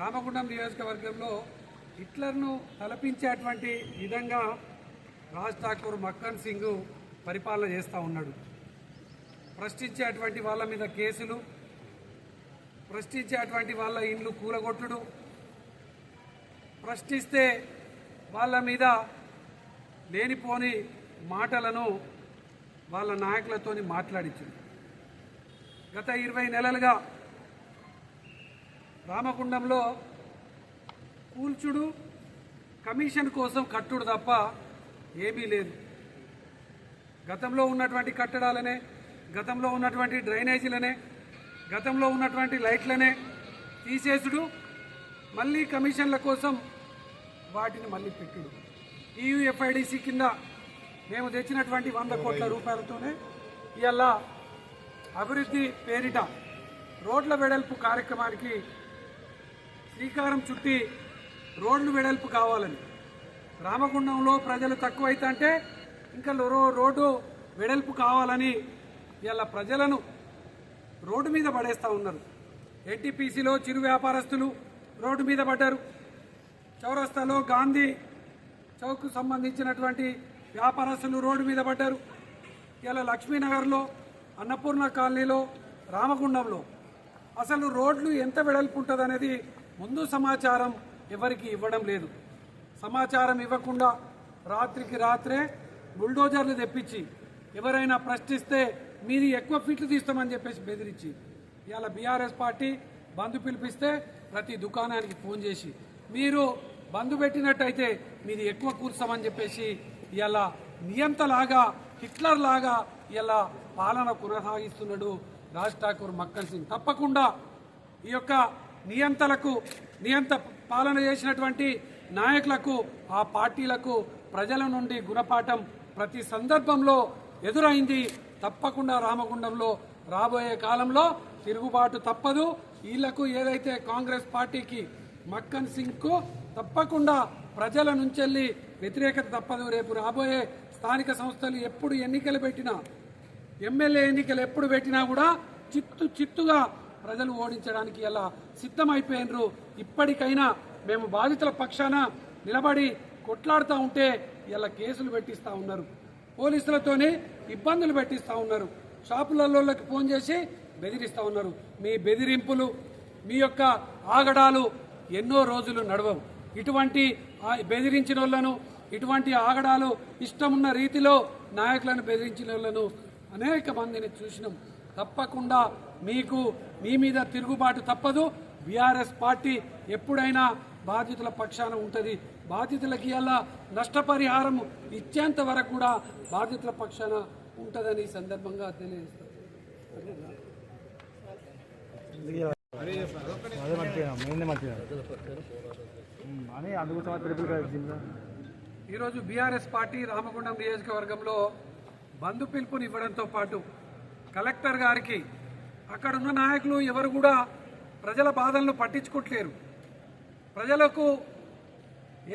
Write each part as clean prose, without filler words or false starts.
రామగుండం నియోజకవర్గంలో హిట్లర్ను తలపించేటువంటి విధంగా రాజ్ ఠాకూర్ మక్కన్ సింగ్ పరిపాలన చేస్తూ ఉన్నాడు. ప్రశ్నించేటువంటి వాళ్ళ మీద కేసులు, ప్రశ్నించేటువంటి వాళ్ళ ఇండ్లు కూలగొట్టుడు, ప్రశ్నిస్తే వాళ్ళ మీద లేనిపోని మాటలను వాళ్ళ నాయకులతోని మాట్లాడించాడు. గత 20 నెలలుగా రామగుండంలో కూల్చుడు, కమిషన్ కోసం కట్టుడు తప్ప ఏమీ లేదు. గతంలో ఉన్నటువంటి కట్టడాలనే, గతంలో ఉన్నటువంటి డ్రైనేజీలనే, గతంలో ఉన్నటువంటి లైట్లనే తీసేసుడు, మళ్ళీ కమిషన్ల కోసం వాటిని మళ్ళీ పెట్టుడు. EUFIDC కింద మేము తెచ్చినటువంటి 100 కోట్ల రూపాయలతోనే ఇవాళ అభివృద్ధి పేరిట రోడ్ల వెడల్పు కార్యక్రమానికి శ్రీకారం చుట్టి రోడ్లు వెడల్పు కావాలని, రామగుండంలో ప్రజలు తక్కువైతే అంటే ఇంకా రోడ్డు వెడల్పు కావాలని ఇలా ప్రజలను రోడ్డు మీద పడేస్తూ ఉన్నారు. NTPCలో చిరు వ్యాపారస్తులు రోడ్డు మీద పడ్డారు. చౌరస్తాలో గాంధీ చౌక్కు సంబంధించినటువంటి వ్యాపారస్తులు రోడ్డు మీద పడ్డారు. ఇలా లక్ష్మీనగర్లో, అన్నపూర్ణ కాలనీలో, రామగుండంలో అసలు రోడ్లు ఎంత వెడల్పు ఉంటుంది అనేది ముందు సమాచారం ఎవరికి ఇవ్వడం లేదు. సమాచారం ఇవ్వకుండా రాత్రికి రాత్రే బుల్డోజర్లు తెప్పించి ఎవరైనా ప్రశ్నిస్తే మీది ఎక్కువ ఫీట్లు తీస్తామని చెప్పేసి బెదిరించి ఇవాళ బీఆర్ఎస్ పార్టీ బంద్ పిలిపిస్తే ప్రతి దుకాణానికి ఫోన్ చేసి మీరు బంద్ పెట్టినట్టయితే మీది ఎక్కువ కూర్చామని చెప్పేసి ఇవాళ నియంతలాగా, హిట్లర్ లాగా ఇలా పాలన కొనసాగిస్తున్నాడు రాజ్ ఠాకూర్ మక్కన్ సింగ్. తప్పకుండా ఈ యొక్క నియంత పాలన చేసినటువంటి నాయకులకు, ఆ పార్టీలకు ప్రజల నుండి గుణపాఠం ప్రతి సందర్భంలో ఎదురైంది. తప్పకుండా రామగుండంలో రాబోయే కాలంలో తిరుగుబాటు తప్పదు. వీళ్లకు ఏదైతే కాంగ్రెస్ పార్టీకి మక్కన్ సింగ్కు తప్పకుండా ప్రజల నుంచెల్లి వ్యతిరేకత తప్పదు. రేపు రాబోయే స్థానిక సంస్థలు ఎప్పుడు ఎన్నికలు పెట్టినా, ఎమ్మెల్యే ఎన్నికలు ఎప్పుడు పెట్టినా కూడా చిత్తుగా ప్రజలు ఓడించడానికి ఇలా సిద్ధమైపోయినరు. ఇప్పటికైనా మేము బాధితుల పక్షాన నిలబడి కొట్లాడుతూ ఉంటే ఇలా కేసులు పెట్టిస్తూ ఉన్నారు, పోలీసులతోనే ఇబ్బందులు పెట్టిస్తూ ఉన్నారు, షాపులలోకి ఫోన్ చేసి బెదిరిస్తూ ఉన్నారు. మీ బెదిరింపులు, మీ యొక్క ఆగడాలు ఎన్నో రోజులు నడవవు. ఇటువంటి బెదిరించిన వాళ్ళను, ఇటువంటి ఆగడాలు ఇష్టమున్న రీతిలో నాయకులను బెదిరించిన వాళ్ళను అనేక మందిని చూసినాం. తప్పకుండా మీ మీద తిరుగుబాటు తప్పదు. బీఆర్ఎస్ పార్టీ ఎప్పుడైనా బాధితుల పక్షాన ఉంటుంది. బాధితులకి ఇలా నష్టపరిహారం ఇచ్చేంత వరకు కూడా బాధితుల పక్షాన ఉంటుందని ఈ సందర్భంగా తెలియజేస్తారు. ఈరోజు బీఆర్ఎస్ పార్టీ రామగుండం నియోజకవర్గంలో బంద్ పిలుపునివ్వడంతో పాటు కలెక్టర్ గారికి, అక్కడున్న నాయకులు ఎవరు కూడా ప్రజల బాధలను పట్టించుకోవట్లేరు. ప్రజలకు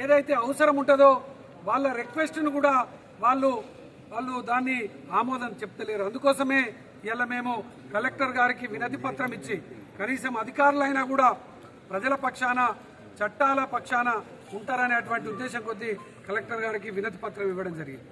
ఏదైతే అవసరం ఉంటుందో వాళ్ళ రిక్వెస్ట్ను కూడా వాళ్ళు దాన్ని ఆమోదం చెప్తలేరు. అందుకోసమే ఇలా మేము కలెక్టర్ గారికి వినతి పత్రం ఇచ్చి కనీసం అధికారులైనా కూడా ప్రజల పక్షాన, చట్టాల పక్షాన ఉంటారనేటువంటి ఉద్దేశం కొద్దీ కలెక్టర్ గారికి వినతి పత్రం ఇవ్వడం జరిగింది.